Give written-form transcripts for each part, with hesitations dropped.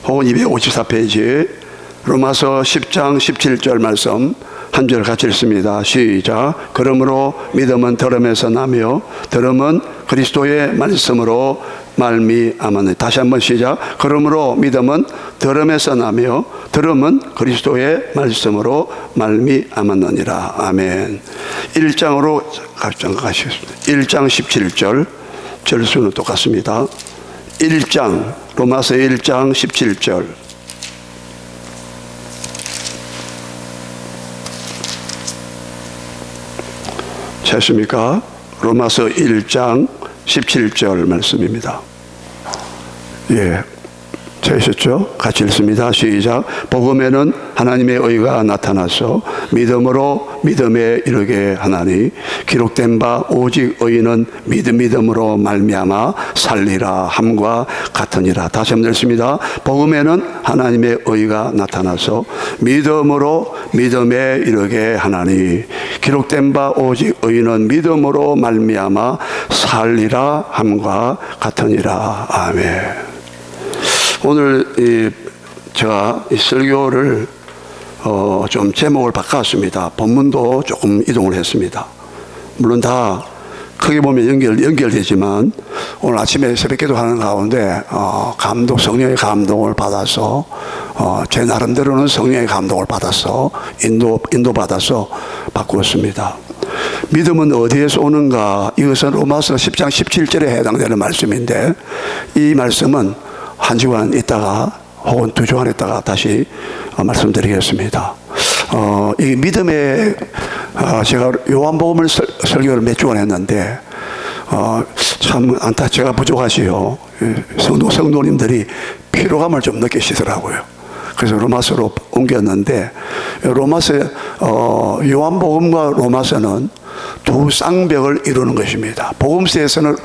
혹은 254페이지 로마서 10장 17절 말씀 한 절 같이 읽습니다. 시작. 그러므로 믿음은 들음에서 나며 들음은 그리스도의 말씀으로 말미암았느니라. 다시 한번 시작. 그러므로 믿음은 들음에서 나며 들음은 그리스도의 말씀으로 말미암았느니라. 아멘. 1장으로 가시겠습니다. 1장 17절 절수는 똑같습니다. 1장 로마서 1장 17절 찾습니까? 로마서 1장 17절 말씀입니다. 예, 찾으셨죠? 같이 읽습니다. 시작. 복음에는 하나님의 의가 나타나서 믿음으로 믿음에 이르게 하나니 기록된 바 오직 의인은 믿음으로 말미암아 살리라 함과 같으니라. 다시 한번 읽습니다. 복음에는 하나님의 의가 나타나서 믿음으로 믿음에 이르게 하나니 기록된 바 오직 의인은 믿음으로 말미암아 살리라 함과 같으니라. 아멘. 오늘 제가 이 설교를 좀 제목을 바꿨습니다. 본문도 조금 이동을 했습니다. 물론 다 크게 보면 연결되지만 오늘 아침에 새벽기도 하는 가운데 성령의 감동을 받아서 제 나름대로는 성령의 감동을 받아서 인도받아서 바꾸었습니다. 믿음은 어디에서 오는가? 이것은 로마서 10장 17절에 해당되는 말씀인데 이 말씀은 한 주간 있다가 혹은 두 주간 있다가 다시 말씀드리겠습니다. 이 믿음의 제가 요한복음을 설교를 몇 주간 했는데 참 제가 부족하시요. 성도님들이 피로감을 좀 느끼시더라고요. 그래서 로마서로 옮겼는데 요한복음과 로마서는 두 쌍벽을 이루는 것입니다. 복음서에서는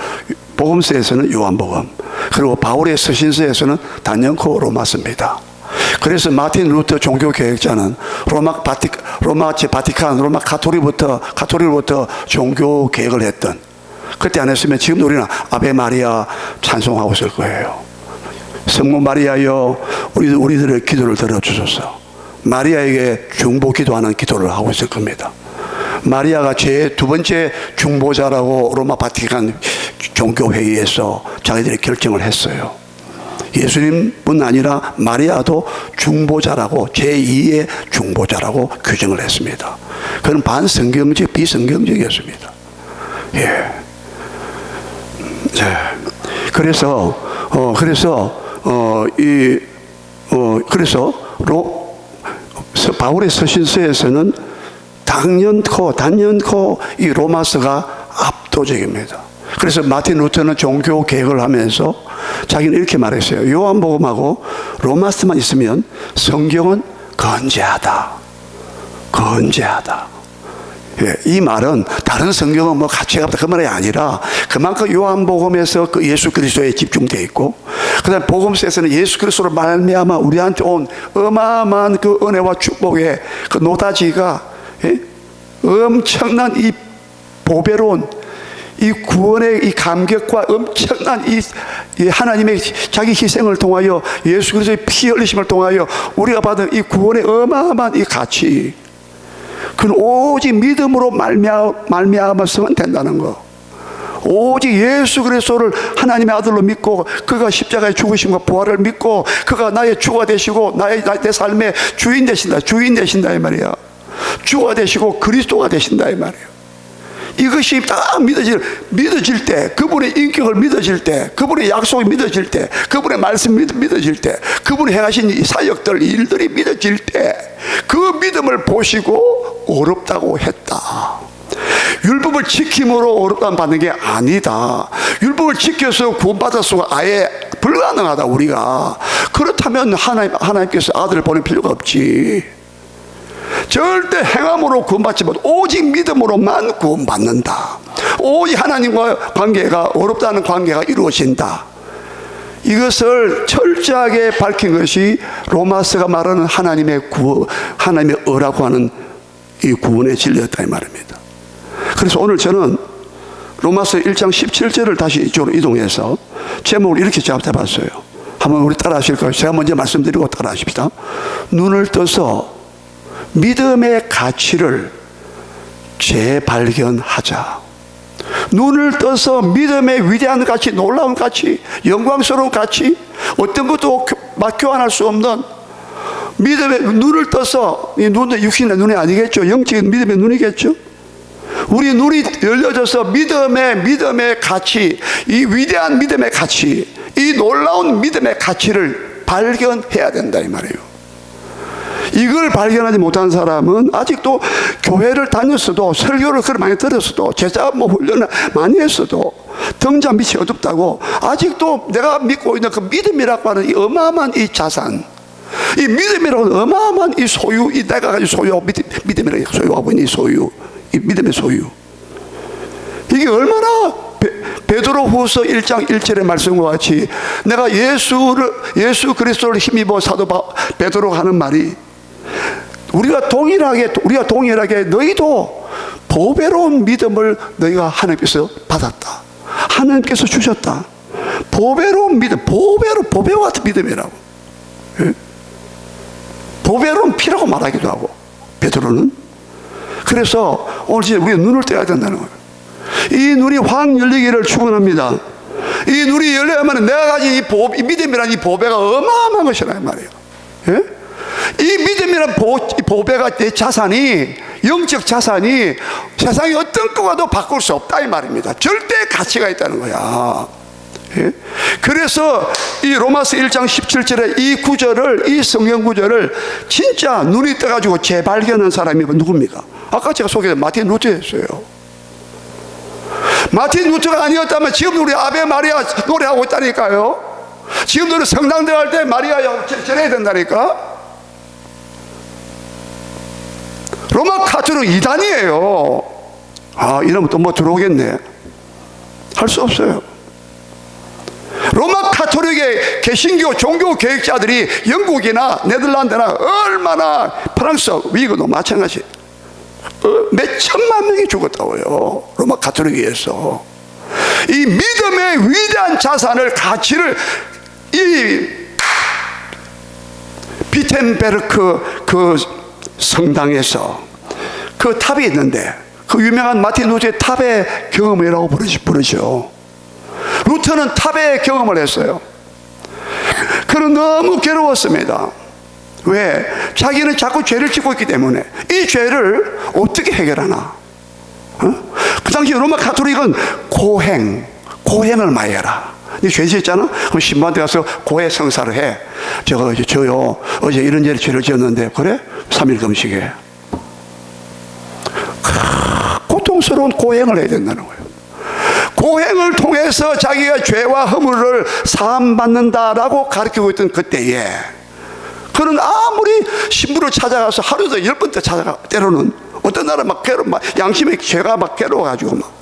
요한복음, 그리고 바울의 서신서에서는 단연코 로마서입니다. 그래서 마틴 루터 종교개혁자는 로마 가톨릭부터 종교개혁을 했던, 그때 안 했으면 지금도 우리는 아베 마리아 찬송하고 있을 거예요. 성모 마리아여 우리들의 기도를 들어주소서. 마리아에게 중보 기도하는 기도를 하고 있을 겁니다. 마리아가 제 두 번째 중보자라고 로마 바티칸 종교회의에서 자기들이 결정을 했어요. 예수님뿐 아니라 마리아도 중보자라고, 제2의 중보자라고 규정을 했습니다. 그건 반성경적, 비성경적이었습니다. 예. 그래서 바울의 서신서에서는 단연코 이 로마서가 압도적입니다. 그래서 마틴 루터는 종교 개혁을 하면서 자기는 이렇게 말했어요. 요한복음하고 로마서만 있으면 성경은 건재하다. 예, 이 말은 다른 성경은 뭐 가치가 없다 그 말이 아니라 그만큼 요한복음에서 그 예수 그리스도에 집중되어 있고, 그 다음에 복음서에서는 예수 그리스도로 말미암아 우리한테 온 어마어마한 그 은혜와 축복의 그 노다지가, 예? 엄청난 이 보배로운 이 구원의 이 감격과 엄청난 이 하나님의 자기 희생을 통하여 예수 그리스도의 피 흘리심을 통하여 우리가 받은 이 구원의 어마어마한 이 가치, 그건 오직 믿음으로 말미암았으면 된다는 거. 오직 예수 그리스도를 하나님의 아들로 믿고 그가 십자가의 죽으심과 부활을 믿고 그가 나의 주가 되시고 내 삶의 주인 되신다 이 말이야. 주가 되시고 그리스도가 되신다 이 말이에요. 이것이 다 믿어질 때, 그분의 인격을 믿어질 때, 그분의 약속이 믿어질 때, 그분의 말씀이 믿어질 때, 그분이 행하신 이 사역들, 일들이 믿어질 때, 그 믿음을 보시고 어렵다고 했다. 율법을 지킴으로 어렵다는 받는 게 아니다. 율법을 지켜서 구원받았으면 아예 불가능하다 우리가. 그렇다면 하나님께서 아들을 보낼 필요가 없지. 절대 행함으로 구원받지 못하고 오직 믿음으로만 구원받는다. 오직 하나님과 관계가, 어렵다는 관계가 이루어진다. 이것을 철저하게 밝힌 것이 로마서가 말하는 하나님의 의라고 하는 이 구원의 진리였다 이 말입니다. 그래서 오늘 저는 로마서 1장 17절을 다시 이쪽으로 이동해서 제목을 이렇게 잡아봤어요. 한번 우리 따라 하실까요? 제가 먼저 말씀드리고 따라 하십시다. 눈을 떠서 믿음의 가치를 재발견하자. 눈을 떠서 믿음의 위대한 가치, 놀라운 가치, 영광스러운 가치, 어떤 것도 교환할 수 없는 믿음의 눈을 떠서, 이 눈은 육신의 눈이 아니겠죠. 영적인 믿음의 눈이겠죠. 우리 눈이 열려져서 믿음의 가치, 이 위대한 믿음의 가치, 이 놀라운 믿음의 가치를 발견해야 된다 이 말이에요. 이걸 발견하지 못한 사람은 아직도 교회를 다녔어도, 설교를 그렇게 많이 들었어도, 제자 훈련을 많이 했어도 등잔 밑이 어둡다고 아직도 내가 믿고 있는 그 믿음이라고 하는 이 어마어마한 이 자산, 이 믿음이라고 하는 어마어마한 이 소유, 이 내가 가지고 소유하고 믿음이라고 소유하고 있는 이 소유, 이 믿음의 소유, 이게 얼마나 베드로후서 1장 1절의 말씀과 같이 내가 예수 그리스도를 힘입어 사도 베드로가 하는 말이, 우리가 동일하게 너희도 보배로운 믿음을 너희가 하나님께서 받았다. 하나님께서 주셨다. 보배로운 믿음, 보배와 같은 믿음이라고. 예? 보배로운 피라고 말하기도 하고, 베드로는. 그래서 오늘 진짜 우리가 눈을 떼야 된다는 거예요. 이 눈이 확 열리기를 축원합니다. 이 눈이 열려야만 내가 가진 이 믿음이라는 이 보배가 어마어마한 것이란 말이에요. 예? 이 믿음이라는 보배가, 내 자산이, 영적 자산이 세상의 어떤 것과도 바꿀 수 없다 이 말입니다. 절대 가치가 있다는 거야. 예? 그래서 이 로마서 1장 17절에 이 구절을, 이 성경 구절을 진짜 눈이 떠가지고 재발견한 사람이 누굽니까? 아까 제가 소개한 마틴 루터였어요. 마틴 루터가 아니었다면 지금 우리 아베 마리아 노래하고 있다니까요. 지금도 우리 성당 들어갈 때 마리아 전해야 된다니까. 로마 카톨릭 이단이에요. 이러면 또 뭐 들어오겠네. 할 수 없어요. 로마 카톨릭의 개신교 종교 교육자들이 영국이나 네덜란드나 얼마나, 프랑스, 미국도 마찬가지, 몇 천만 명이 죽었다고요. 로마 카톨릭에 의해서. 이 믿음의 위대한 자산을, 가치를, 이 비텐베르크 그 성당에서 그 탑이 있는데, 그 유명한 마틴 루터의 탑의 경험이라고 부르죠. 루터는 탑의 경험을 했어요. 그는 너무 괴로웠습니다. 왜? 자기는 자꾸 죄를 짓고 있기 때문에. 이 죄를 어떻게 해결하나? 그 당시 로마 카톨릭은 고행을 많이 해라. 네 죄 지었잖아? 그럼 신부한테 가서 고해 성사를 해. 저요 어제 이런 죄를 지었는데, 그래? 3일 금식해. 고통스러운 고행을 해야 된다는 거예요. 고행을 통해서 자기가 죄와 허물을 사함받는다라고 가르치고 있던 그때에, 그는 아무리 신부를 찾아가서 하루에도 10번 찾아가, 때로는 어떤 날은 막 양심의 죄가 막 괴로워가지고 막,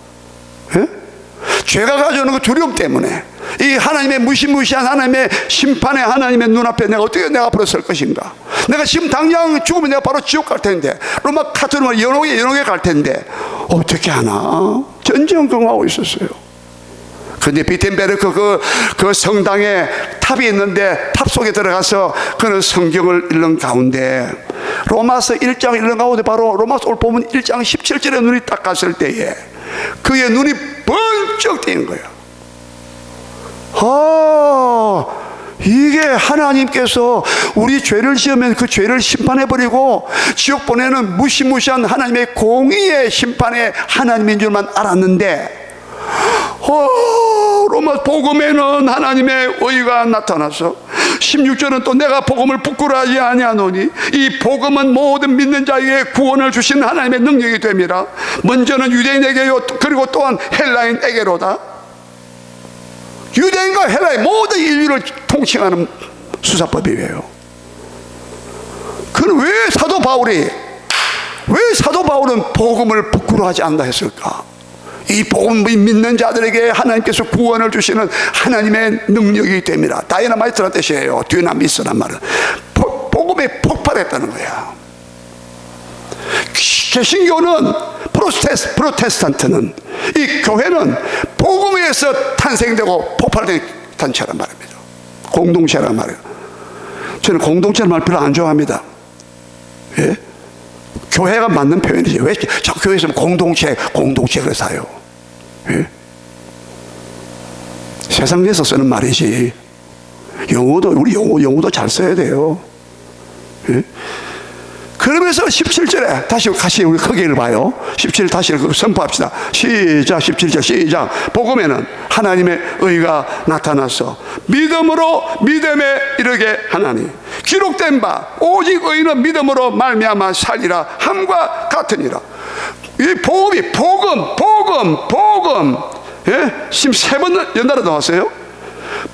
예? 죄가 가져오는 그 두려움 때문에, 이 하나님의 무시무시한 하나님의 심판의 하나님의 눈앞에 내가 어떻게 내가 앞으로 설 것인가? 내가 지금 당장 죽으면 내가 바로 지옥 갈 텐데, 로마 카톨릭은 연옥에 갈 텐데 어떻게 하나? 전전긍긍하고 있었어요. 근데 비텐베르크 그 성당에 탑이 있는데, 탑 속에 들어가서 그는 성경을 읽는 가운데, 로마서 1장 읽는 가운데, 바로 로마서 오늘 보면 1장 17절에 눈이 딱 갔을 때에 그의 눈이 번쩍 뜨는 거예요. 이게 하나님께서 우리 죄를 지으면 그 죄를 심판해버리고 지옥 보내는 무시무시한 하나님의 공의의 심판의 하나님인 줄만 알았는데, 로마 복음에는 하나님의 의가 나타나서 16절은 또 내가 복음을 부끄러워하지 아니하노니 이 복음은 모든 믿는 자에게 구원을 주신 하나님의 능력이 됨이라. 먼저는 유대인에게요, 그리고 또한 헬라인에게로다. 유대인과 헬라인 모든 인류를 통칭하는 수사법이에요. 그럼 왜 사도 바울은 복음을 부끄러워하지 않는다 했을까? 이 복음을 믿는 자들에게 하나님께서 구원을 주시는 하나님의 능력이 됩니다. 다이너마이트란 뜻이에요. 뒤나미스란 말은 복음에 폭발했다는 거야. 개신교는, 프로테스탄트는, 이 교회는 복음에 의해서 탄생되고 폭발된 단체란 말입니다. 공동체란 말이에요. 저는 공동체는 말 별로 안 좋아합니다. 예? 교회가 맞는 표현이지. 왜 자꾸 교회에서 공동체 그래서 사요. 예? 세상에서 쓰는 말이지. 우리 영어도 잘 써야 돼요. 예? 그러면서 17절에 다시 우리 크게 봐요. 17 다시 선포합시다. 시작. 17절 시작. 복음에는 하나님의 의가 나타나서 믿음으로 믿음에 이르게 하나니 기록된 바 오직 의인은 믿음으로 말미암아 살리라 함과 같으니라. 이 복음이 복음 예? 지금 3번 연달아 나왔어요.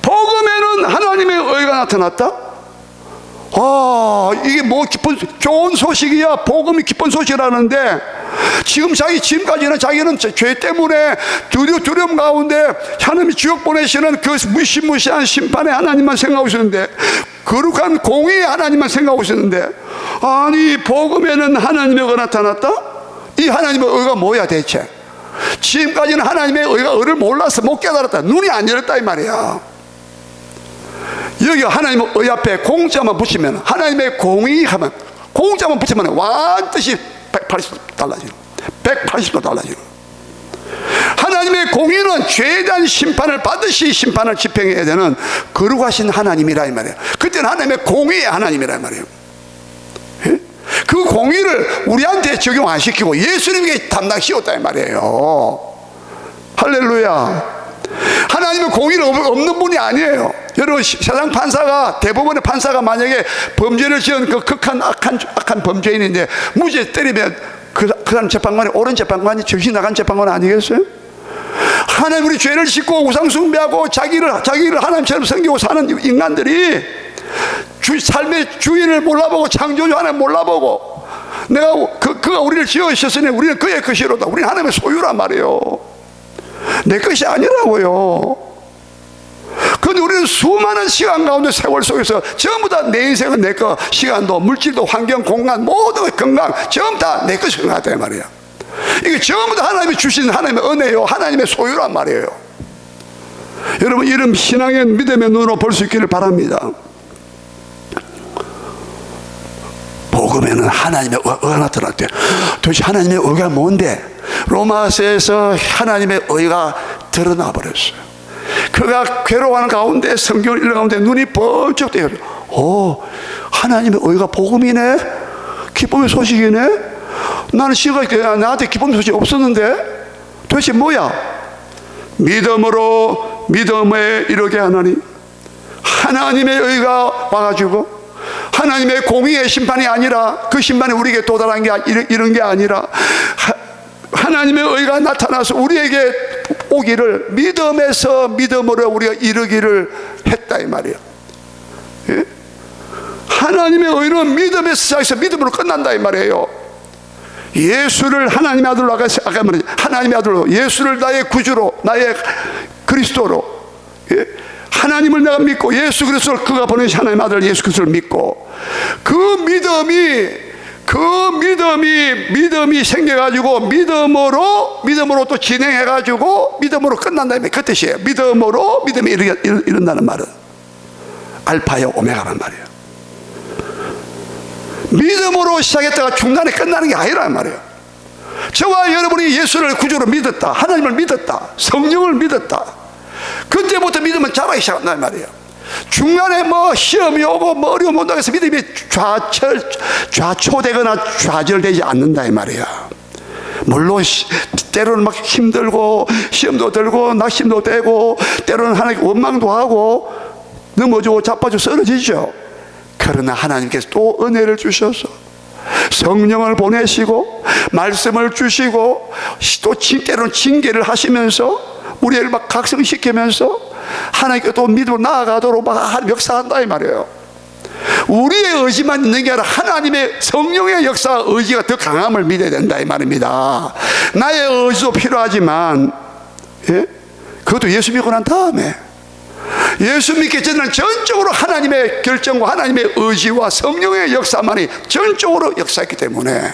복음에는 하나님의 의가 나타났다. 이게 뭐 좋은 소식이야. 복음이 기쁜 소식이라는데 지금까지는 자기는 죄 때문에 두려움 가운데 하나님이 지옥 보내시는 그 무시무시한 심판의 하나님만 생각하고 있었는데, 거룩한 공의의 하나님만 생각하고 있었는데, 아니 복음에는 하나님의 의가 나타났다? 이 하나님의 의가 뭐야 대체? 지금까지는 하나님의 의를 몰라서 못 깨달았다. 눈이 안 열렸다 이 말이야. 여기 하나님의 의 앞에 공짜만 붙이면, 하나님의 공의 하면 공짜만 붙이면 완전히 180도 달라지는, 180도 달라지는. 하나님의 공의는 죄에 대한 심판을 받으시 심판을 집행해야 되는 거룩하신 하나님이라 이 말이에요. 그때는 하나님의 공의의 하나님이라 이 말이에요. 예? 그 공의를 우리한테 적용 안 시키고 예수님에게 담당 씌웠다 이 말이에요. 할렐루야. 하나님은 공의는 없는 분이 아니에요. 여러분, 세상 판사가, 대부분의 판사가 만약에 범죄를 지은 그 극한 악한 범죄인인데 무죄 때리면 그 사람 재판관이 옳은 재판관이 정신 나간 재판관 아니겠어요? 하나님 우리 죄를 짓고 우상 숭배하고 자기를 하나님처럼 섬기고 사는 인간들이 삶의 주인을 몰라보고 창조주 하나님 몰라보고, 그가 우리를 지으셨으니 우리는 그의 것이로다. 우리는 하나님의 소유란 말이에요. 내 것이 아니라고요. 그런데 우리는 수많은 시간 가운데 세월 속에서 전부 다 내 인생은 내 거, 시간도 물질도 환경 공간 모든 건강 전부 다 내 것이 하다 말이야. 이게 전부 다 하나님이 주신 하나님의 은혜요, 하나님의 소유란 말이에요. 여러분, 이런 신앙의 믿음의 눈으로 볼 수 있기를 바랍니다. 복음에는 하나님의 의가 나타났대. 도대체 하나님의 의가 뭔데? 로마서에서 하나님의 의가 드러나 버렸어요. 그가 괴로워하는 가운데, 성경을 읽는 가운데 눈이 번쩍 뜨여. 하나님의 의가 복음이네? 기쁨의 소식이네? 나는 나한테 기쁨의 소식이 없었는데 도대체 뭐야? 믿음으로 믿음에 이르게 하나니, 하나님의 의가 와가지고 하나님의 공의의 심판이 아니라, 그 심판이 우리에게 도달한 게 이런 게 아니라 하나님의 의가 나타나서 우리에게 오기를, 믿음에서 믿음으로 우리가 이르기를 했다 이 말이에요. 예? 하나님의 의는 믿음에서 시작해서 믿음으로 끝난다 이 말이에요. 예수를 하나님의 아들로, 아까 말했죠. 하나님의 아들로, 예수를 나의 구주로, 나의 그리스도로, 예? 하나님을 내가 믿고 예수 그리스도를, 그가 보내신 하나님의 아들 예수 그리스도를 믿고, 그 믿음이 생겨가지고 믿음으로 또 진행해가지고 믿음으로 끝난다면 그 뜻이에요. 믿음이 이른다는 말은 알파요 오메가란 말이에요. 믿음으로 시작했다가 중간에 끝나는 게 아니란 말이에요. 저와 여러분이 예수를 구주로 믿었다, 하나님을 믿었다, 성령을 믿었다, 그때부터 믿음은 자라기 시작한단 말이에요. 중간에 뭐 시험이 오고 뭐 어려움 온다고 해서 믿음이 좌초되거나 좌절되지 않는다 이 말이야. 물론 때로는 막 힘들고 시험도 들고 낙심도 되고 때로는 하나님께 원망도 하고 넘어지고 자빠져 쓰러지죠. 그러나 하나님께서 또 은혜를 주셔서 성령을 보내시고 말씀을 주시고 또 때로는 징계를 하시면서 우리를 막 각성시키면서 하나님께 또 믿음으로 나아가도록 막 역사한다 이 말이에요. 우리의 의지만 있는 게 아니라 하나님의 성령의 역사, 의지가 더 강함을 믿어야 된다 이 말입니다. 나의 의지도 필요하지만, 예? 그것도 예수 믿고 난 다음에, 예수 믿기 전에는 전적으로 하나님의 결정과 하나님의 의지와 성령의 역사만이 전적으로 역사했기 때문에,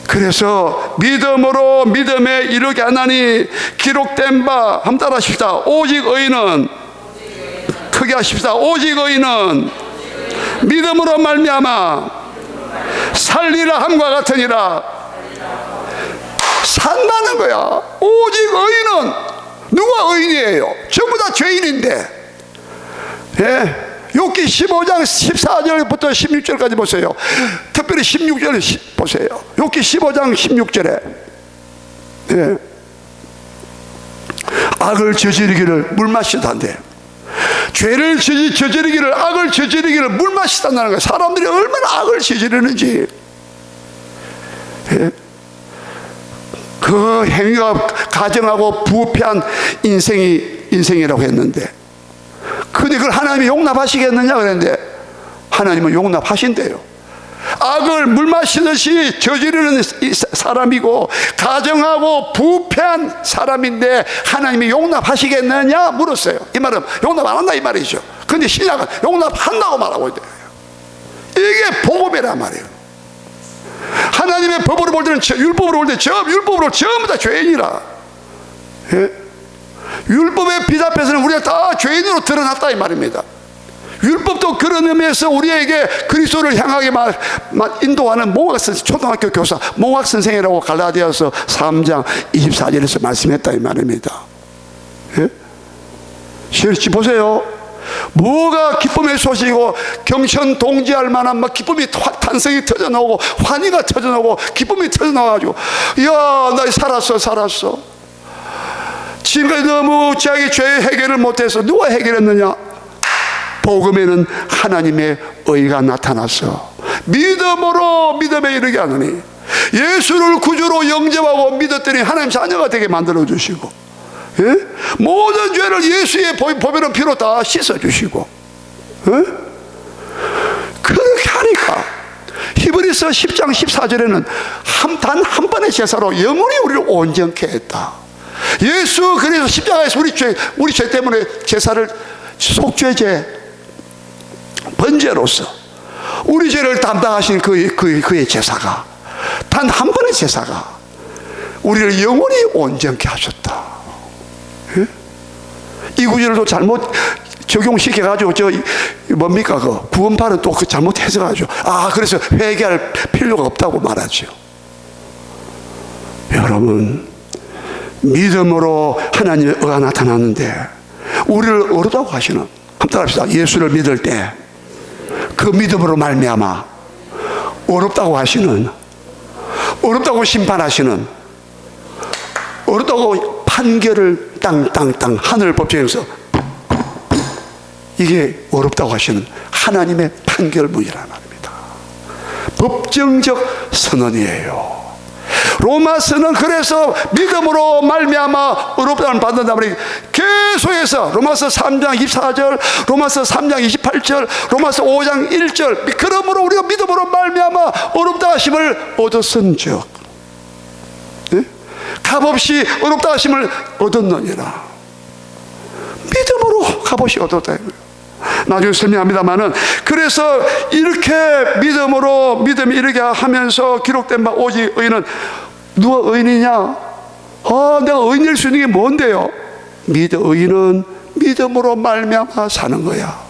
그래서 믿음으로 믿음에 이르게 하나니 기록된 바, 한번 따라 하십시다. 오직 의인은, 크게 하십시다. 오직 의인은 믿음으로 말미암아 살리라 함과 같으니라. 산다는 거야. 오직 의인은, 누가 의인이에요? 전부 다 죄인인데. 예? 욥기 15장 14절부터 16절까지 보세요. 특별히 16절 보세요. 욥기 15장 16절에 예. 악을 저지르기를 물 마시다는데, 죄를 저지르기를, 악을 저지르기를 물 마시다는 거예요. 사람들이 얼마나 악을 저지르는지. 예? 그 행위가 가정하고 부패한 인생이라고 했는데, 근데 그걸 하나님이 용납하시겠느냐 그랬는데, 하나님은 용납하신대요. 악을 물 마시듯이 저지르는 사람이고 가정하고 부패한 사람인데 하나님이 용납하시겠느냐 물었어요. 이 말은 용납 안 한다 이 말이죠. 근데 신약은 용납한다고 말하고 있대요. 이게 복음이란 말이에요. 하나님의 법으로 볼 때는, 율법으로 볼 때 율법으로 전부 다 죄인이라. 예? 율법의 빛 앞에서는 우리가 다 죄인으로 드러났다 이 말입니다. 율법도 그런 의미에서 우리에게 그리스도를 향하게 인도하는 초등학교 교사 몽학 선생이라고 갈라디아서 3장 24절에서 말씀했다 이 말입니다. 예? 보세요. 뭐가 기쁨의 소식이고 경천 동지할 만한 막 기쁨이 탄성이 터져나오고 환희가 터져나오고 기쁨이 터져나와가지고, 이야 나 살았어. 지금까지 너무 자기 죄의 해결을 못해서 누가 해결했느냐? 복음에는 하나님의 의가 나타났어. 믿음으로 믿음에 이르게 하느니, 예수를 구주로 영접하고 믿었더니 하나님 자녀가 되게 만들어주시고, 예? 모든 죄를 예수의 보배로운 피로 다 씻어주시고, 예? 그렇게 하니까 히브리서 10장 14절에는 단 한 번의 제사로 영원히 우리를 온전케 했다. 예수 그래서 십자가에서 우리 죄 때문에 제사를, 속죄제 번제로서 우리 죄를 담당하신 그의 제사가, 단 한 번의 제사가 우리를 영원히 온전케 하셨다. 예? 이 구절도 잘못 적용시켜가지고 뭡니까 그 구원파는 또 그 잘못 해석하죠. 그래서 회개할 필요가 없다고 말하죠. 여러분, 믿음으로 하나님의 의가 나타났는데 우리를 어렵다고 하시는, 한번 따라합시다. 예수를 믿을 때 그 믿음으로 말미암아 어렵다고 하시는, 어렵다고 심판하시는, 어렵다고 판결을 땅 하늘 법정에서 이게 어렵다고 하시는 하나님의 판결문이라는 말입니다. 법정적 선언이에요. 로마서는 그래서 믿음으로 말미암아 어렵다는 받는다 말이 계속해서 로마서 3장 24절, 로마서 3장 28절, 로마서 5장 1절, 그러므로 우리가 믿음으로 말미암아 어렵다 하심을 얻었은즉, 네? 값없이 어렵다 하심을 얻었느니라. 믿음으로 값없이 얻었다. 나중에 설명합니다만은, 그래서 이렇게 믿음이 이르게 하면서 기록된 바 오직 의인은, 누가 의인이냐? 내가 의인일 수 있는 게 뭔데요? 의인은 믿음으로 말미암아 사는 거야.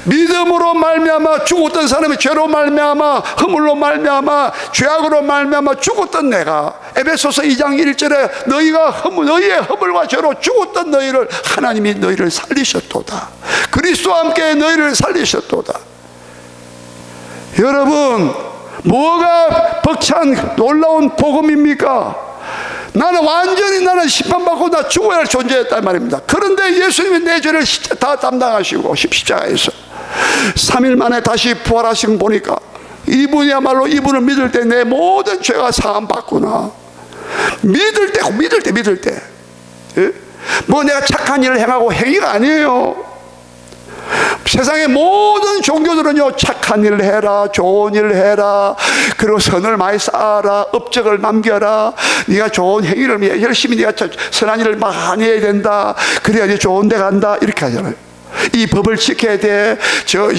믿음으로 말미암아 죽었던 사람이 죄로 말미암아 허물로 말미암아 죄악으로 말미암아 죽었던 내가, 에베소서 2장 1절에 너희의 허물과 죄로 죽었던 너희를 하나님이 너희를 살리셨도다. 그리스도와 함께 너희를 살리셨도다. 여러분, 뭐가 벅찬 놀라운 복음입니까? 나는 심판받고 나 죽어야 할 존재였단 말입니다. 그런데 예수님이 내 죄를 다 담당하시고 십자가에서 3일 만에 다시 부활하신 거 보니까, 이분이야말로 이분을 믿을 때 내 모든 죄가 사함받구나. 믿을 때 예? 뭐 내가 착한 일을 행하고 행위가 아니에요. 세상의 모든 종교들은요, 착한 일을 해라, 좋은 일을 해라, 그리고 선을 많이 쌓아라, 업적을 남겨라, 네가 좋은 행위를 열심히 네가 선한 일을 많이 해야 된다, 그래야지 좋은 데 간다, 이렇게 하잖아요. 이 법을 지켜야 돼. 지금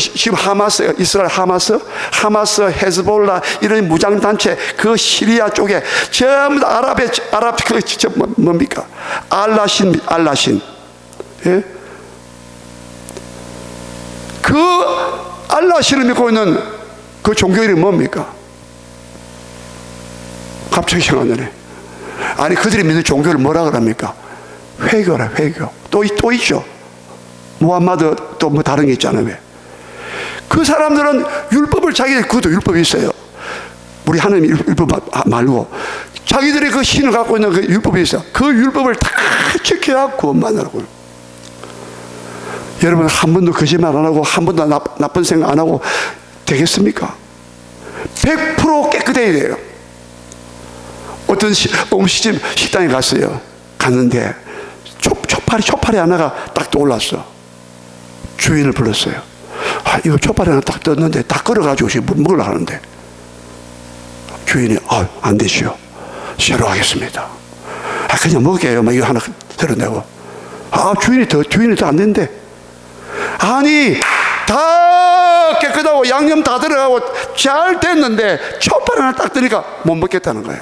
이스라엘 하마스, 헤즈볼라 이런 무장단체, 그 시리아 쪽에 전부 다 아랍 뭡니까? 알라신, 예? 그 알라신을 믿고 있는 그 종교 이름이 뭡니까? 갑자기 생각나네. 아니, 그들이 믿는 종교를 뭐라 그럽니까? 회교라, 회교. 또 있죠. 무함마드 또 뭐 다른 게 있잖아요. 왜? 그 사람들은 율법을 그것도 율법이 있어요. 우리 하나님 율법 말고 자기들이 그 신을 갖고 있는 그 율법이 있어. 그 율법을 다 지켜야 구원받으라고. 여러분, 한 번도 거짓말 안 하고 한 번도 나쁜 생각 안 하고 되겠습니까? 100% 깨끗해야 돼요. 어떤 음식집 식당에 갔는데 초파리 하나가 딱 떠올랐어. 주인을 불렀어요. 아, 이거 초파리 하나 딱 떴는데 다 끓여가지고 지금 먹으려고 하는데, 주인이 안 되시오. 새로 하겠습니다. 그냥 먹게요. 막 이거 하나 드러내고. 주인이 더 안 된대. 아니, 다 깨끗하고 양념 다 들어가고 잘 됐는데 초파리 하나 딱 뜨니까 못 먹겠다는 거예요.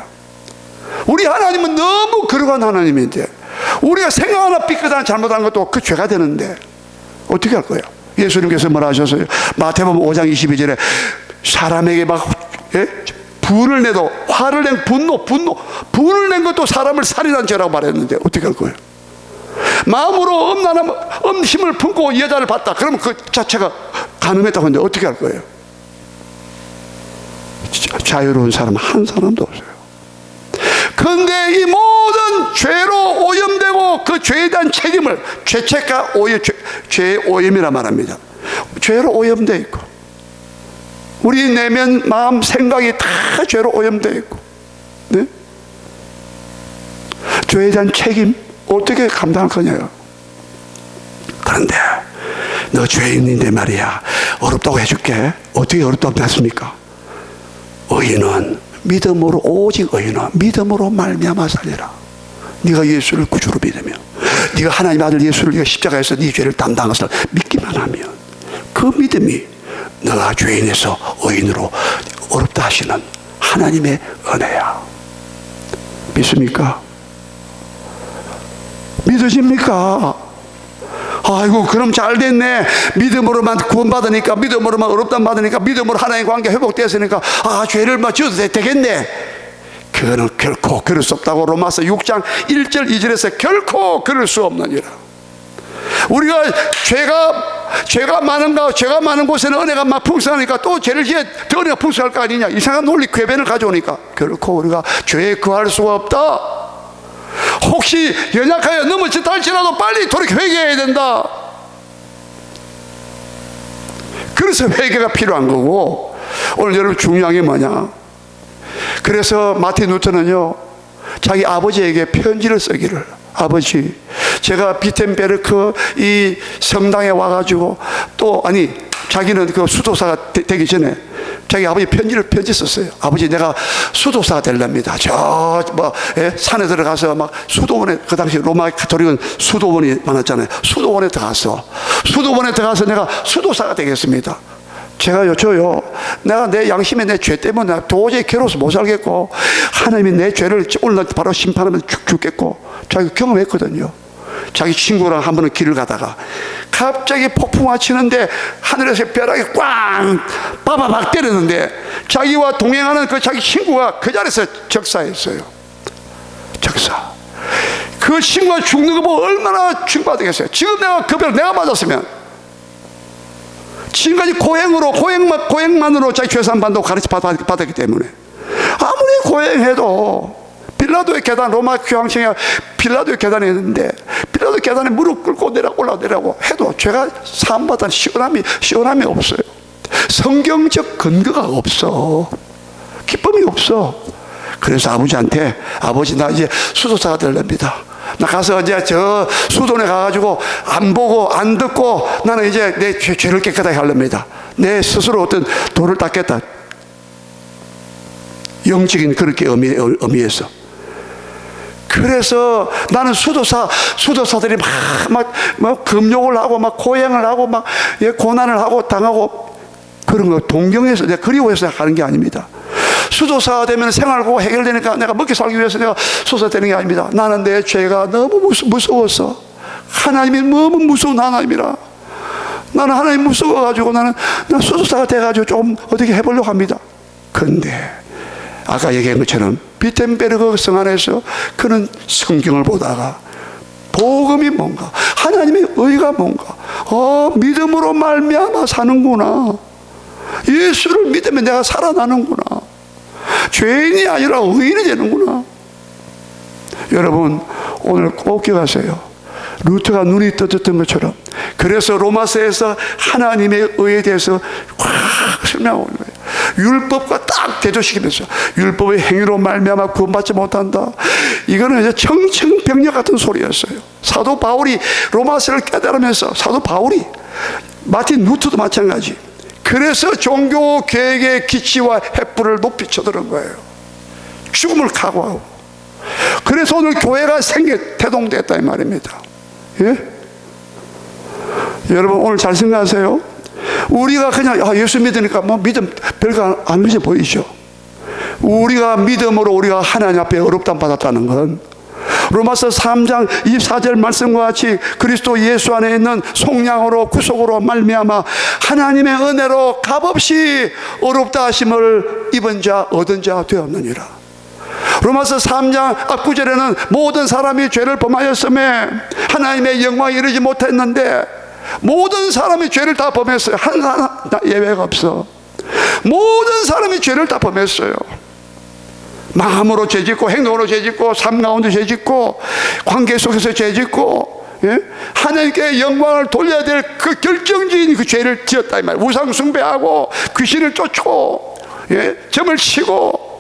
우리 하나님은 너무 거룩한 하나님인데, 우리가 생각 하나 삐끗하나 잘못한 것도 그 죄가 되는데 어떻게 할 거예요? 예수님께서 뭐라 하셨어요? 마태복음 5장 22절에 사람에게 막 분을 내도, 화를 낸 분을 낸 것도 사람을 살인한 죄라고 말했는데 어떻게 할 거예요? 마음으로 음심을 품고 여자를 봤다. 그러면 그 자체가 가늠했다고 하는데 어떻게 할 거예요? 자유로운 사람 한 사람도 없어요. 그런데 이 모든 죄로 오염되고 그 죄에 대한 책임을, 죄책과 죄의 오염이라 말합니다. 죄로 오염되어 있고, 우리 내면 마음 생각이 다 죄로 오염되어 있고, 네? 죄에 대한 책임 어떻게 감당할 거냐요. 그런데 너 죄인인데 말이야, 어렵다고 해줄게. 어떻게 어렵다고 했습니까? 의인은 믿음으로, 오직 의인은 믿음으로 말미암아 살리라. 네가 예수를 구주로 믿으면, 네가 하나님 아들 예수를 네가 십자가에서 네 죄를 담당한 것을 믿기만 하면, 그 믿음이 너가 죄인에서 의인으로 어렵다 하시는 하나님의 은혜야. 믿습니까? 믿어집니까? 아이고, 그럼 잘 됐네. 믿음으로만 구원받으니까, 믿음으로만 어렵담 받으니까, 믿음으로 하나님의 관계 회복됐으니까, 죄를 지어도 되겠네. 그거는 결코 그럴 수 없다고 로마서 6장 1절 2절에서 결코 그럴 수 없느니라. 우리가 죄가 많은 곳에는 은혜가 막 풍성하니까 또 죄를 지어 더 은혜가 풍성할 거 아니냐, 이상한 논리 궤변을 가져오니까 결코 우리가 죄에 거할 수가 없다. 혹시 연약하여 넘어졌다 할지라도 빨리 돌이켜 회개해야 된다. 그래서 회개가 필요한 거고, 오늘 여러분 중요한 게 뭐냐, 그래서 마틴 루터는요, 자기 아버지에게 편지를 쓰기를, 아버지, 제가 비텐베르크 이 성당에 와가지고 자기는 그 수도사가 되기 전에 자기 아버지 편지 썼어요. 아버지, 내가 수도사가 되렵니다. 산에 들어가서 막 수도원에, 그 당시 로마 가톨릭은 수도원이 많았잖아요. 수도원에 들어가서 내가 수도사가 되겠습니다. 저요, 내가 내 양심에 내 죄 때문에 도저히 괴로워서 못 살겠고, 하나님이 내 죄를 오늘 바로 심판하면 죽겠고, 자기 경험했거든요. 자기 친구랑 한 번은 길을 가다가 갑자기 폭풍우가 치는데 하늘에서 벼락이 꽝 빠바박 때렸는데, 자기와 동행하는 그 자기 친구가 그 자리에서 적사했어요. 적사. 그 친구가 죽는 거 보고 얼마나 충격받겠어요. 지금 그 벼락 내가 맞았으면, 지금까지 고행만으로 자기 죄산 받는다고 가르치 받았기 때문에, 아무리 고행해도 빌라도의 계단, 로마 교황청에 빌라도의 계단이 있는데, 빌라도 계단에 무릎 꿇고 올라내라고 해도 죄가 사함받은 시원함이 없어요. 성경적 근거가 없어. 기쁨이 없어. 그래서 아버지한테, 아버지, 나 이제 수도사가 되렵니다. 나 가서 이제 저 수도원에 가가지고 안 보고 안 듣고 나는 이제 내 죄를 깨끗하게 하렵니다. 내 스스로 어떤 돌을 닦겠다. 영적인 그렇게 의미해서. 그래서 나는 수도사들이 막 금욕을 하고 막 고행을 하고 막 고난을 하고 당하고 그런 거 동경해서, 내가 그리워해서 하는 게 아닙니다. 수도사가 되면 생활고 해결되니까 내가 먹기 살기 위해서 내가 수도사 되는 게 아닙니다. 나는 내 죄가 너무 무서워서, 하나님이 너무 무서운 하나님이라 나는 하나님 무서워가지고 난 수도사가 돼가지고 좀 어떻게 해보려고 합니다. 그런데 아까 얘기한 것처럼 비텐베르그 성 안에서 그는 성경을 보다가 복음이 뭔가, 하나님의 의가 뭔가, 믿음으로 말미암아 사는구나, 예수를 믿으면 내가 살아나는구나, 죄인이 아니라 의인이 되는구나. 여러분 오늘 꼭 기억하세요. 루터가 눈이 떴던 것처럼, 그래서 로마서에서 하나님의 의에 대해서 확 설명하고 있는 거예요. 율법과 딱 대조시키면서 율법의 행위로 말미암아 구원받지 못한다. 이거는 이제 청천벽력 같은 소리였어요. 사도 바울이 로마서를 깨달으면서, 사도 바울이, 마틴 루터도 마찬가지. 그래서 종교 계획의 기치와 횃불을 높이 쳐드는 거예요. 죽음을 각오하고. 그래서 오늘 교회가 태동됐다 이 말입니다. 예? 여러분 오늘 잘 생각하세요. 우리가 그냥 예수 믿으니까 뭐 믿음 별거 안 그래 보이죠. 우리가 믿음으로 우리가 하나님 앞에 어렵담 받았다는 건 로마서 3장 24절 말씀과 같이 그리스도 예수 안에 있는 속량으로 구속으로 말미암아 하나님의 은혜로 값없이 어렵다 하심을 입은 자 얻은 자 되었느니라. 로마서 3장 9절에는 모든 사람이 죄를 범하였음에 하나님의 영광에 이르지 못했는데, 모든 사람이 죄를 다 범했어요. 한 사람 예외가 없어. 모든 사람이 죄를 다 범했어요. 마음으로 죄짓고, 행동으로 죄짓고, 삶 가운데 죄짓고, 관계 속에서 죄짓고, 예? 하나님께 영광을 돌려야 될 그 결정적인 그 죄를 지었다 이 말이에요. 우상 숭배하고 귀신을 쫓고, 예? 점을 치고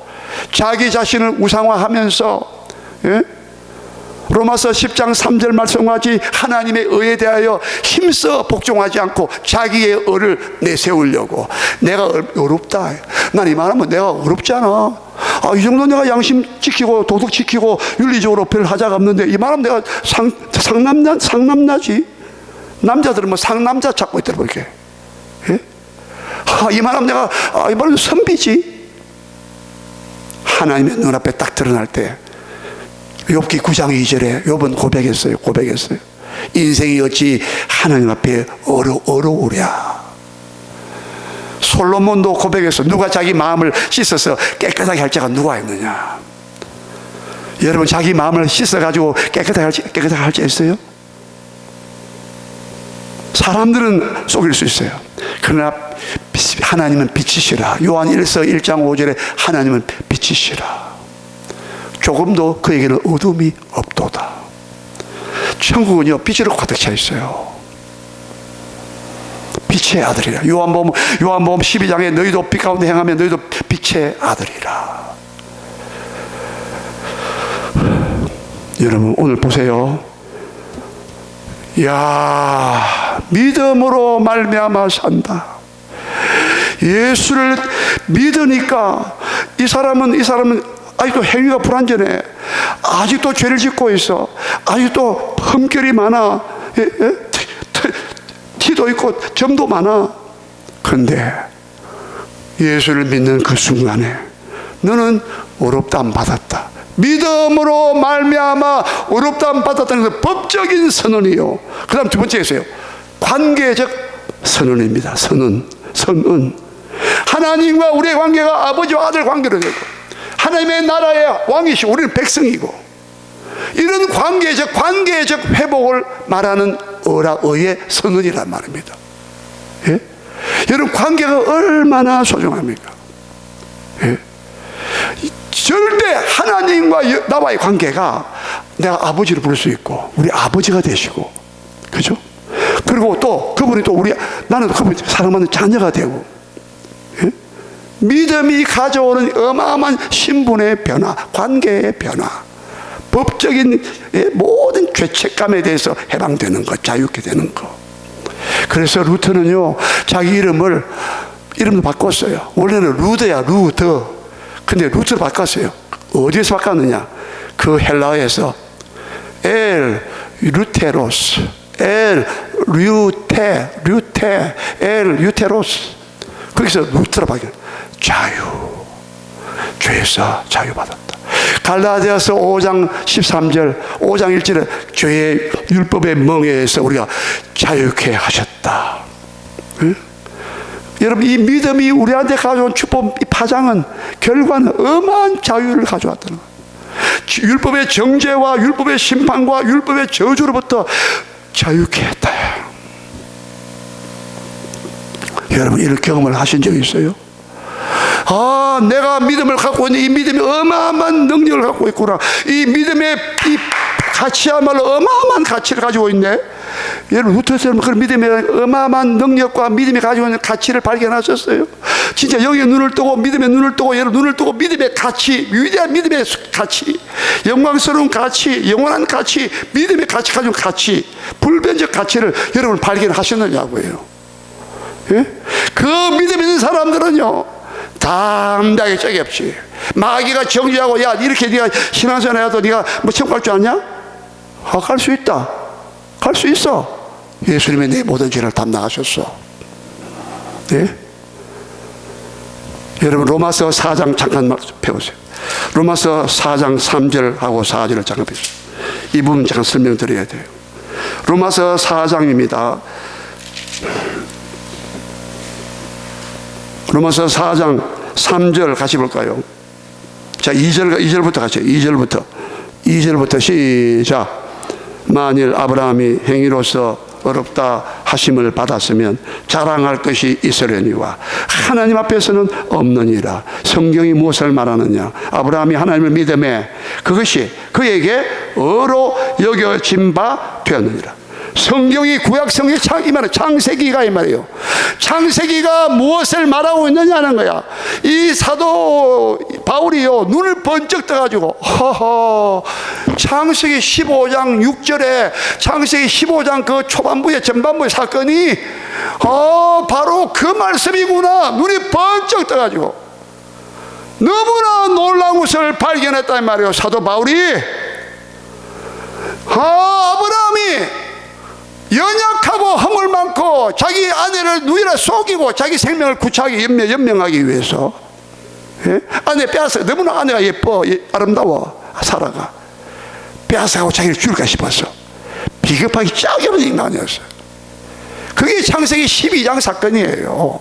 자기 자신을 우상화하면서, 예? 로마서 10장 3절 말씀과 같이 하나님의 의에 대하여 힘써 복종하지 않고 자기의 의를 내세우려고. 내가 어렵다. 난 이 말하면 내가 어렵잖아. 이 정도 내가 양심 지키고 도덕 지키고 윤리적으로 별 하자가 없는데, 이 말하면 내가 상남자지. 남자들은 뭐 상남자 찾고 있더라고 이렇게. 예? 이 말하면 내가 이 말은 선비지. 하나님의 눈앞에 딱 드러날 때 욥기 9장 2절에 욥은 고백했어요. 인생이 어찌 하나님 앞에 어려우랴. 솔로몬도 고백했어. 누가 자기 마음을 씻어서 깨끗하게 할 자가 누가 있느냐. 여러분 자기 마음을 씻어가지고 깨끗하게 할 자 있어요? 사람들은 속일 수 있어요. 그러나 하나님은 빛이시라. 요한 1서 1장 5절에 하나님은 빛이시라. 조금도 그에게는 어둠이 없도다. 천국은요 빛으로 가득 차 있어요. 빛의 아들이라. 요한복음 12장에 너희도 빛 가운데 행하면 너희도 빛의 아들이라. 여러분 오늘 보세요. 야, 믿음으로 말미암아 산다. 예수를 믿으니까 이 사람은 아직도 행위가 불완전해. 아직도 죄를 짓고 있어. 아직도 흠결이 많아. 티도 있고 점도 많아. 그런데 예수를 믿는 그 순간에 너는 어렵담 받았다. 믿음으로 말미암아 어렵담 받았다는 것은 법적인 선언이요. 그 다음 두 번째 있어요. 관계적 선언입니다. 선언. 하나님과 우리의 관계가 아버지와 아들 관계로 되고, 하나님의 나라의 왕이시고 우리는 백성이고, 이런 관계적 회복을 말하는 의의 선언이란 말입니다. 예? 여러분 관계가 얼마나 소중합니까? 예? 절대 하나님과 나와의 관계가 내가 아버지를 부를 수 있고 우리 아버지가 되시고, 그죠? 그리고 또 그분이 또 나는 그분 사랑받는 자녀가 되고, 예? 믿음이 가져오는 어마어마한 신분의 변화, 관계의 변화, 법적인 모든 죄책감에 대해서 해방되는 것, 자유케 되는 것. 그래서 루터는요 자기 이름도 바꿨어요. 원래는 루더야, 루더. 근데 루터를 바꿨어요. 어디에서 바꿨느냐? 그 헬라어에서 엘 루테로스, 루테로스. 거기서 루터로 바뀌었어요. 자유, 죄에서 자유받았다. 갈라디아서 5장 13절, 5장 1절에 죄의 율법의 멍에에서 우리가 자유케 하셨다. 여러분, 이 믿음이 우리한테 가져온 축복, 이 파장은, 결과는 어마어마한 자유를 가져왔다는 거예요. 율법의 정죄와 율법의 심판과 율법의 저주로부터 자유케 했다. 여러분, 이런 경험을 하신 적 있어요? 아, 내가 믿음을 갖고 있는 이 믿음이 어마어마한 능력을 갖고 있구나. 이 믿음의 이 가치야말로 어마어마한 가치를 가지고 있네. 여러분, 루터스는 그런 믿음의 어마어마한 능력과 믿음이 가지고 있는 가치를 발견하셨어요? 진짜 영의 눈을 뜨고 믿음의 눈을 뜨고, 여러분 눈을 뜨고 믿음의 가치, 위대한 믿음의 가치, 영광스러운 가치, 영원한 가치, 믿음의 가치 가지고 가치, 불변적 가치를 여러분 발견하셨느냐고요. 예? 그 믿음 있는 사람들은요, 담대하게 짝이 없지. 마귀가 정죄하고, 야, 이렇게 네가 신앙생활 해도 네가 뭐 천국 갈 줄 아냐? 아, 갈 수 있다. 갈 수 있어. 예수님이 내 모든 죄를 담당하셨어. 네? 여러분, 로마서 4장 잠깐만 배우세요. 로마서 4장 3절하고 4절을 잠깐 배우세요. 이 부분 잠깐 설명드려야 돼요. 로마서 4장입니다. 로마서 4장 3절 같이 볼까요? 자, 2절부터 같이, 2절부터 시작. 만일 아브라함이 행위로서 어렵다 하심을 받았으면 자랑할 것이 있으려니와 하나님 앞에서는 없느니라. 성경이 무엇을 말하느냐? 아브라함이 하나님을 믿음에 그것이 그에게 의로 여겨진 바 되었느니라. 성경이 구약 성경이 이 말은 창세기가 이 말이에요. 창세기가 무엇을 말하고 있느냐는 거야. 이 사도 바울이요, 눈을 번쩍 떠가지고, 허허, 창세기 15장 6절에, 창세기 15장 그 초반부의 전반부의 사건이 바로 그 말씀이구나. 눈이 번쩍 떠가지고 너무나 놀라운 것을 발견했단 말이에요. 사도 바울이. 아브라함이 연약하고 허물 많고 자기 아내를 누이라 속이고 자기 생명을 구차하게 연명하기 위해서, 예? 아내 빼앗아. 너무나 아내가 예뻐, 아름다워, 사라가 빼앗아가고 자기를 죽일까 싶었어. 비겁하기 짝이 없는 인간이었어요. 그게 창세기 12장 사건이에요.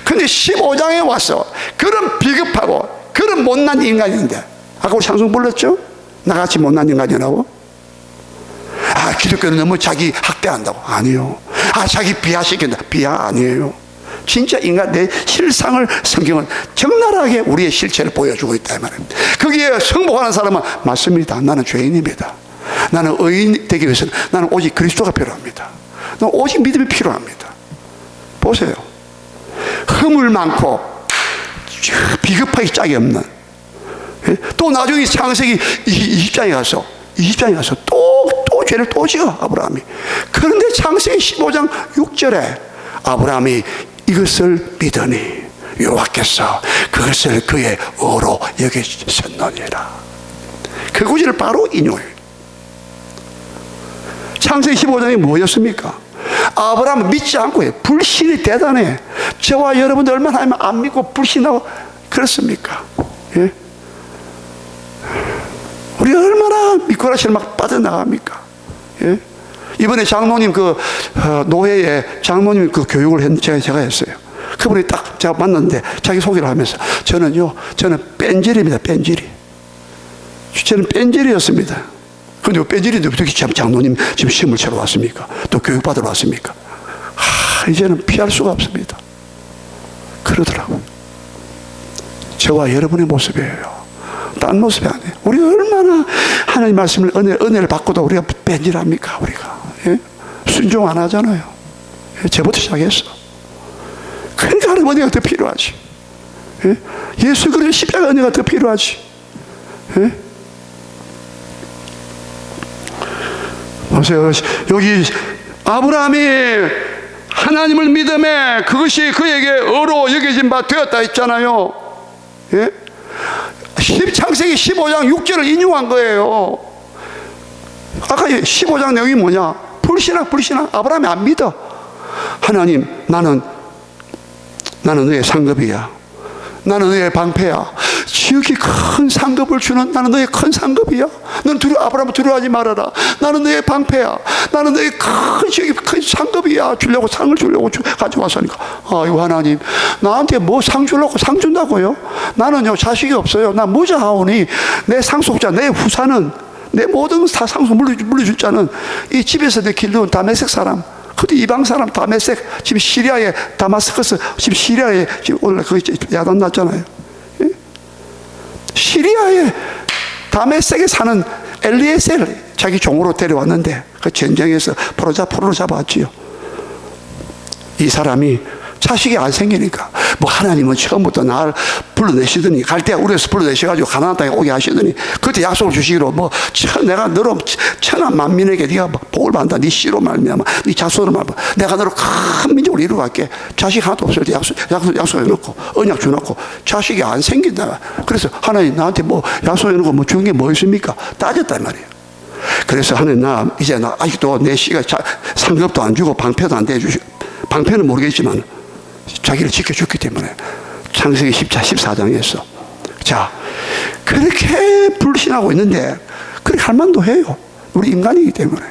근데 15장에 와서 그런 비겁하고 그런 못난 인간인데, 아까 우리 찬송 불렀죠? 나같이 못난 인간이라고. 아, 기독교는 너무 자기 학대한다고. 아니요. 아, 자기 비하시킨다. 비하 아니에요. 진짜 인간 내 실상을 성경은 적나라하게 우리의 실체를 보여주고 있다 이 말입니다. 거기에 승복하는 사람은 맞습니다. 나는 죄인입니다. 나는 의인 되기 위해서는 나는 오직 그리스도가 필요합니다. 나는 오직 믿음이 필요합니다. 보세요. 허물 많고 비겁하기 짝이 없는, 또 나중에 창세기 20장에 가서 또 죄를 또 지어 아브라함이. 그런데 창세기 15장 6절에 아브라함이 이것을 믿으니 여호와께서 그것을 그의 의로 여기셨느니라. 그 구절을 바로 인용해요. 창세기 15장이 뭐였습니까? 아브라함은 믿지 않고 해요. 불신이 대단해. 저와 여러분들 얼마나 하면 안 믿고 불신하고 그렇습니까? 예? 우리 얼마나 미꾸라지를 막 빠져나갑니까? 예? 이번에 장로님 노회에 장로님 교육을 제가 했어요. 그분이 딱 제가 만났는데 자기 소개를 하면서 저는 뺀질입니다. 뺀질이. 저는 뺀질이었습니다. 근데 뺀질인데 어떻게 장로님 지금 시험을 치러 왔습니까? 또 교육받으러 왔습니까? 이제는 피할 수가 없습니다. 그러더라고요. 저와 여러분의 모습이에요. 딴 모습이 아니에요. 우리 얼마나 하나님 말씀을 은혜를 받고도 우리가 뺀질합니까? 우리가, 예? 순종 안 하잖아요. 예? 저부터 시작했어. 그러니까 하나님 은혜가 더 필요하지. 예? 예수 그리스도의 십자가 은혜가 더 필요하지. 예? 보세요. 여기 아브라함이 하나님을 믿음에 그것이 그에게 의로 여겨진 바 되었다 했잖아요. 예? 창세기 15장 6절을 인용한 거예요. 아까 15장 내용이 뭐냐? 불신앙. 아브라함이 안 믿어. 하나님, 나는 너의 상급이야. 나는 너의 방패야. 지극히 큰 상급을 주는, 나는 너의 큰 상급이야. 넌 아브라함을 두려워하지 말아라. 나는 너의 방패야. 나는 너의 지극히 큰 상급이야. 주려고, 상을 주려고 가져왔으니까. 아이고, 하나님, 나한테 뭐 상 주려고 상 준다고요? 나는요, 자식이 없어요. 나 무자하오니 내 상속자, 내 후사는, 내 모든 다 상속 물려줄 자는 이 집에서 내 길러온 다메섹 사람, 그때 이방 사람 다메섹, 지금 시리아의 다마스커스, 지금 시리아에 지금 오늘 거기 야단 났잖아요. 예? 시리아의 다메섹에 사는 엘리에셀 자기 종으로 데려왔는데 그 전쟁에서 포로로 잡아왔지요. 이 사람이 자식이 안 생기니까 뭐 하나님은 처음부터 나를 불러내시더니 갈대아 우르에서 불러내셔가지고 가나안 땅에 오게 하시더니 그때 약속을 주시기로 뭐 내가 너로 천한 만민에게 네가 복을 받는다. 네 씨로 말미암아 네 자손으로 말미암아 내가 너를 큰 민족으로 이루어갈게. 자식 하나도 없을 때 약속해놓고 언약 주놓고 자식이 안 생긴다. 그래서 하나님 나한테 뭐 약속해놓고 뭐 주는 게 뭐 있습니까? 따졌단 말이에요. 그래서 하나님 나 아직도 내 씨가 상급도 안 주고 방패도 안 대주시고, 방패는 모르겠지만 자기를 지켜줬기 때문에 창세기 14장에서 자, 그렇게 불신하고 있는데 그렇게 할 만도 해요. 우리 인간이기 때문에.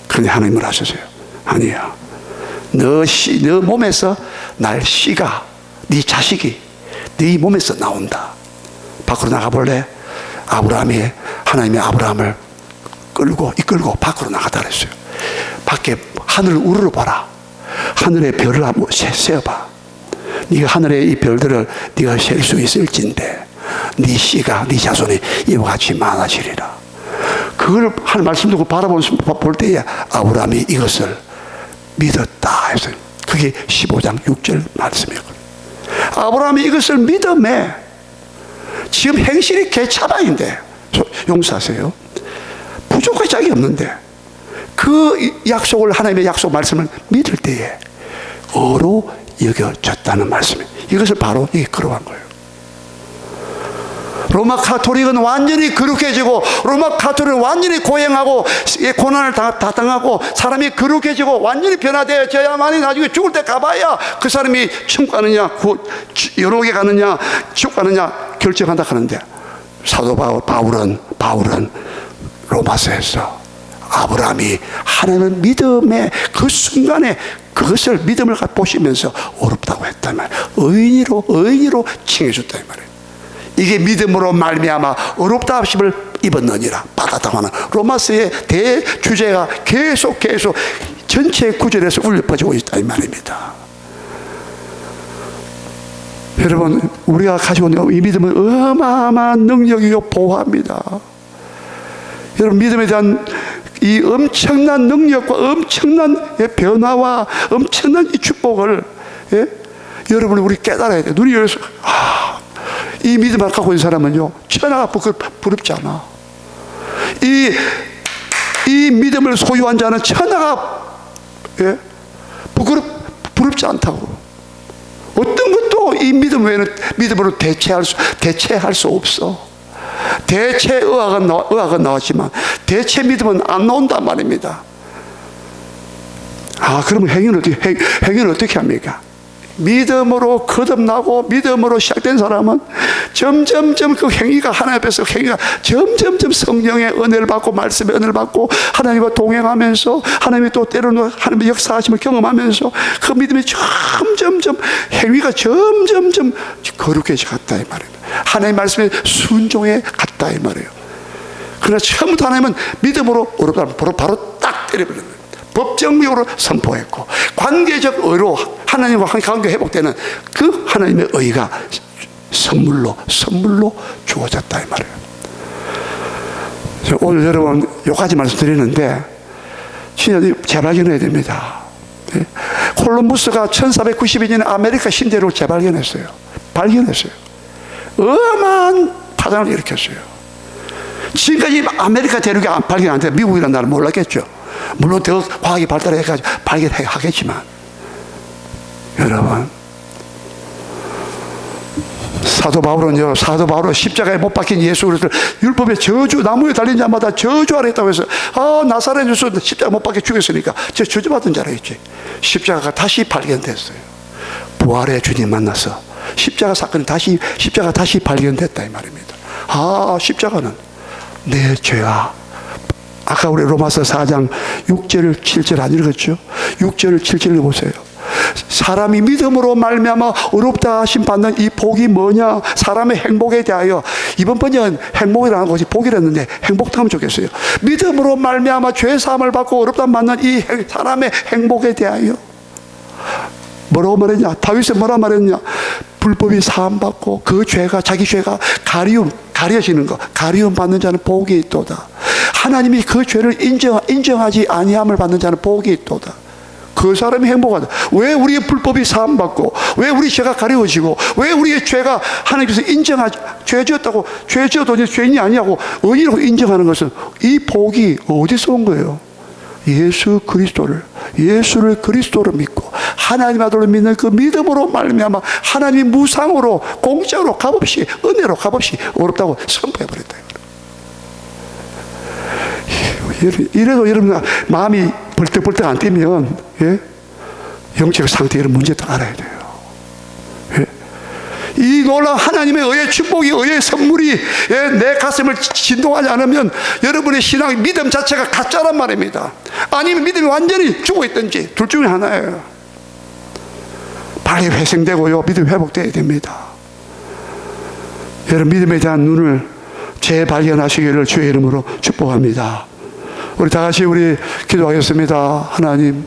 그런데 하나님을 하셨어요. 아니야, 너 몸에서 날 씨가, 네 자식이 네 몸에서 나온다. 밖으로 나가볼래? 하나님이 아브라함을 이끌고 밖으로 나가다 그랬어요. 밖에 하늘을 우러러봐라. 하늘의 별을 한번 세어봐. 네가 하늘의 이 별들을 네가 셀 수 있을진데 네 씨가, 네 자손이 이와 같이 많아지리라. 그걸 할 말씀 듣고 볼 때에 아브라함이 이것을 믿었다 해서 그게 15장 6절 말씀이거든요. 아브라함이 이것을 믿음에 지금 행실이 개차반인데 용서하세요. 부족할 짝이 없는데 그 약속을, 하나님의 약속 말씀을 믿을 때에 어로 여겨졌다는 말씀이에요. 이것을 바로 이게 끌어간 거예요. 로마 가톨릭은 완전히 거룩해지고, 로마 가톨릭은 완전히 고행하고 고난을 다 당하고 사람이 거룩해지고 완전히 변화되어져야만이 나중에 죽을 때 가봐야 그 사람이 천국 가느냐 연옥에 가느냐 지옥 가느냐 결정한다 하는데, 사도 바울은 로마서에서 아브라함이 하나님의 믿음의 그 순간에 그것을 믿음을 보시면서 어렵다고 했단 말이에요. 의인으로 칭해줬단 말이에요. 이게 믿음으로 말미암아 어렵다 하심을 입었느니라 받았다고 하는 로마서의 대주제가 계속 전체 구절에서 울려 퍼지고 있다 이 말입니다. 여러분, 우리가 가지고 있는 이 믿음은 어마어마한 능력이고 보호합니다. 여러분, 믿음에 대한 이 엄청난 능력과 엄청난 변화와 엄청난 이 축복을 여러분이 우리 깨달아야 돼요. 눈이 열려서 이 믿음을 갖고 있는 사람은요 천하가 부럽지 않아. 이 믿음을 소유한 자는 천하가 부럽지 않다고. 어떤 것도 이 믿음 외에는 믿음으로 대체할 수 없어. 대체 의학은 나왔지만 대체 믿음은 안 나온단 말입니다. 그러면 행위는 어떻게 합니까? 믿음으로 거듭나고 믿음으로 시작된 사람은 점점점 그 행위가 하나님 앞에서 점점점 성령의 은혜를 받고 말씀의 은혜를 받고 하나님과 동행하면서 하나님이 또 때로는 하나님의 역사하심을 경험하면서 그 믿음이 점점점 행위가 점점점 거룩해져 갔다 이 말입니다. 하나님의 말씀에 순종해 갔다 이 말이에요. 그러나 처음부터 하나님은 믿음으로 바로 딱 때려버리는 거예요. 법정적으로 선포했고 관계적 의로 하나님과 관계 회복되는 그 하나님의 의가 선물로 주어졌다 이 말이에요. 오늘 여러분 여기까지 말씀드리는데 진짜 재발견해야 됩니다. 콜럼부스가 1492년에 아메리카 신대륙을 발견했어요. 어마어마한 파장을 일으켰어요. 지금까지 아메리카 대륙이 발견 안 돼 미국이라는 나라를 몰랐겠죠. 물론 더 과학이 발달해가지고 발견하겠지만, 여러분, 사도 바울은 십자가에 못 박힌 예수 그리스도를 율법의 저주, 나무에 달린 자마다 저주하라 했다고 해서 나사렛 예수 십자가 못 박혀 죽였으니까 저 저주받은 자라 했지. 십자가가 다시 발견됐어요. 부활의 주님 만나서 십자가 다시 발견됐다 이 말입니다. 아, 십자가는 내 죄와, 아까 우리 로마서 4장 6절 7절 안 읽었죠? 6절 7절을 보세요. 사람이 믿음으로 말미암아 어렵다 하심 받는 이 복이 뭐냐? 사람의 행복에 대하여, 이번 번역은 행복이라는 것이 복이랬는데 행복도 하면 좋겠어요. 믿음으로 말미암아 죄 사함을 받고 어렵다 받는 이 사람의 행복에 대하여 뭐라고 말했냐? 다윗은 뭐라 말했냐? 불법이 사함받고 그 죄가, 자기 죄가 가려지는 것, 가리움 받는 자는 복이 있도다. 하나님이 그 죄를 인정하지 아니함을 받는 자는 복이 있도다. 그 사람이 행복하다. 왜 우리의 불법이 사함받고, 왜 우리 죄가 가려워지고, 왜 우리의 죄가 하나님께서 죄 지었다고, 죄 지어도 죄인이 아니냐고 의인으로 인정하는 것은, 이 복이 어디서 온 거예요? 예수를 그리스도로 믿고 하나님 아들로 믿는 그 믿음으로 말미암아 하나님이 무상으로, 공짜로, 값없이, 은혜로 값없이 어렵다고 선포해버렸다. 이래도 여러분 마음이 벌떡벌떡 안 뛰면, 예? 영적 상태 이런 문제도 알아야 돼요. 예? 이 놀라운 하나님의 의의 축복이, 의의 선물이, 예? 내 가슴을 진동하지 않으면 여러분의 신앙의 믿음 자체가 가짜란 말입니다. 아니면 믿음이 완전히 죽어있든지 둘 중에 하나예요. 빨리 회생되고요, 믿음이 회복되어야 됩니다. 여러분 믿음에 대한 눈을 재발견하시기를 주의 이름으로 축복합니다. 우리 다 같이 우리 기도하겠습니다. 하나님,